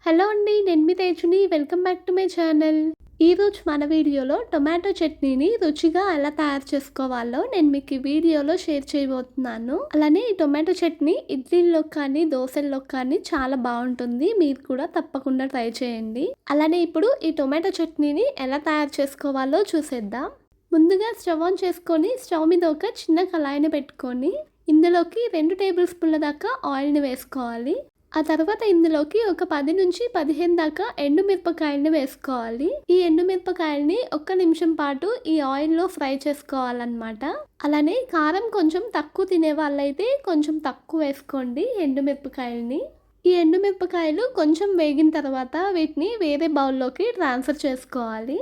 Hello అండి. నేను మీ తేజుని. Welcome back to my channel. ఈరోజు మన వీడియోలో టొమాటో చట్నీని రుచిగా ఎలా తయారు చేసుకోవాలో నేను మీకు ఈ వీడియోలో షేర్ చేయబోతున్నాను. అలానే ఈ టొమాటో చట్నీ ఇడ్లీలో కానీ దోశల్లో కానీ చాలా బాగుంటుంది. మీరు కూడా తప్పకుండా ట్రై చేయండి. అలానే ఇప్పుడు ఈ టొమాటో చట్నీని ఎలా తయారు చేసుకోవాలో చూసేద్దాం. ముందుగా స్టవ్ ఆన్ చేసుకొని స్టవ్ మీద ఒక చిన్న కళాయిని పెట్టుకొని ఇందులోకి 2 టేబుల్ స్పూన్ల దాకా ఆయిల్ని వేసుకోవాలి. ఆ తర్వాత ఇందులోకి ఒక 10 నుంచి 15 దాకా ఎండుమిరపకాయలని వేసుకోవాలి. ఈ ఎండుమిరపకాయలని 1 నిమిషం పాటు ఈ ఆయిల్లో ఫ్రై చేసుకోవాలన్నమాట. అలానే కారం కొంచెం తక్కువ తినే వాళ్ళైతే కొంచెం తక్కువ వేసుకోండి ఎండుమిరపకాయలని. ఈ ఎండుమిరపకాయలు కొంచెం వేగిన తర్వాత వీటిని వేరే బౌల్లోకి ట్రాన్స్ఫర్ చేసుకోవాలి.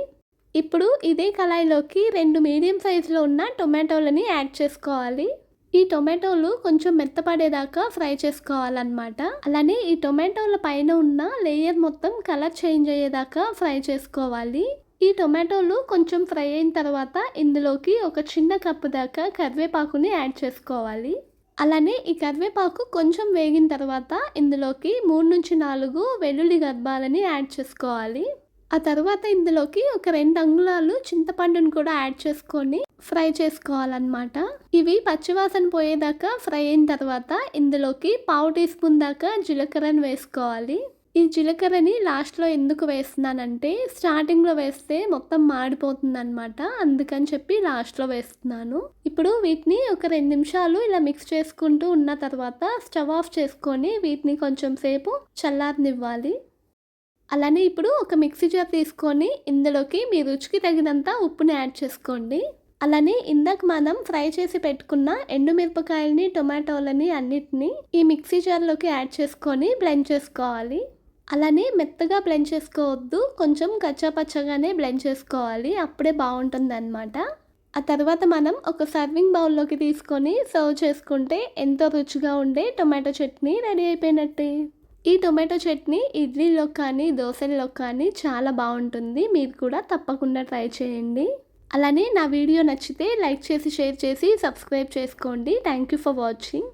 ఇప్పుడు ఇదే కళాయిలోకి 2 మీడియం సైజులో ఉన్న టొమాటోలని యాడ్ చేసుకోవాలి. ఈ టొమాటోలు కొంచెం మెత్తపడేదాకా ఫ్రై చేసుకోవాలన్నమాట. అలానే ఈ టొమాటోల పైన ఉన్న లేయర్ మొత్తం కలర్ చేంజ్ అయ్యేదాకా ఫ్రై చేసుకోవాలి. ఈ టొమాటోలు కొంచెం ఫ్రై అయిన తర్వాత ఇందులోకి ఒక చిన్న కప్పు దాకా కరివేపాకుని యాడ్ చేసుకోవాలి. అలానే ఈ కరివేపాకు కొంచెం వేగిన తర్వాత ఇందులోకి 3 నుంచి 4 వెల్లుల్లి గర్భాలని యాడ్ చేసుకోవాలి. ఆ తర్వాత ఇందులోకి ఒక 2 అంగుళాలు చింతపండును కూడా యాడ్ చేసుకొని ఫ్రై చేసుకోవాలన్నమాట. ఇవి పచ్చివాసన పోయేదాకా ఫ్రై అయిన తర్వాత ఇందులోకి 1/2 టీ స్పూన్ దాకా జీలకర్రను వేసుకోవాలి. ఈ జీలకర్రని లాస్ట్లో ఎందుకు వేస్తున్నానంటే స్టార్టింగ్లో వేస్తే మొత్తం మాడిపోతుంది అనమాట. అందుకని చెప్పి లాస్ట్లో వేస్తున్నాను. ఇప్పుడు వీటిని ఒక 2 నిమిషాలు ఇలా మిక్స్ చేసుకుంటూ ఉన్న తర్వాత స్టవ్ ఆఫ్ చేసుకొని వీటిని కొంచెం సేపు చల్లారనివ్వాలి. అలానే ఇప్పుడు ఒక మిక్సీ జార్ తీసుకొని ఇందులోకి మీ రుచికి తగినంత ఉప్పుని యాడ్ చేసుకోండి. అలానే ఇందాక మనం ఫ్రై చేసి పెట్టుకున్న ఎండుమిరపకాయలని టొమాటోలని అన్నిటినీ ఈ మిక్సీ జార్లోకి యాడ్ చేసుకొని బ్లెండ్ చేసుకోవాలి. అలానే మెత్తగా బ్లెండ్ చేసుకోవద్దు, కొంచెం కచ్చాపచ్చగానే బ్లెండ్ చేసుకోవాలి. అప్పుడే బాగుంటుంది అన్నమాట. ఆ తర్వాత మనం ఒక సర్వింగ్ బౌల్లోకి తీసుకొని సర్వ్ చేసుకుంటే ఎంతో రుచిగా ఉండే టొమాటో చట్నీ రెడీ అయిపోయినట్టే. ఈ టొమాటో చట్నీ ఇడ్లీలో కానీ దోశల్లో కానీ చాలా బాగుంటుంది. మీరు కూడా తప్పకుండా ట్రై చేయండి. అలానే నా వీడియో నచ్చితే లైక్ చేసి షేర్ చేసి సబ్స్క్రైబ్ చేసుకోండి. Thank you for watching.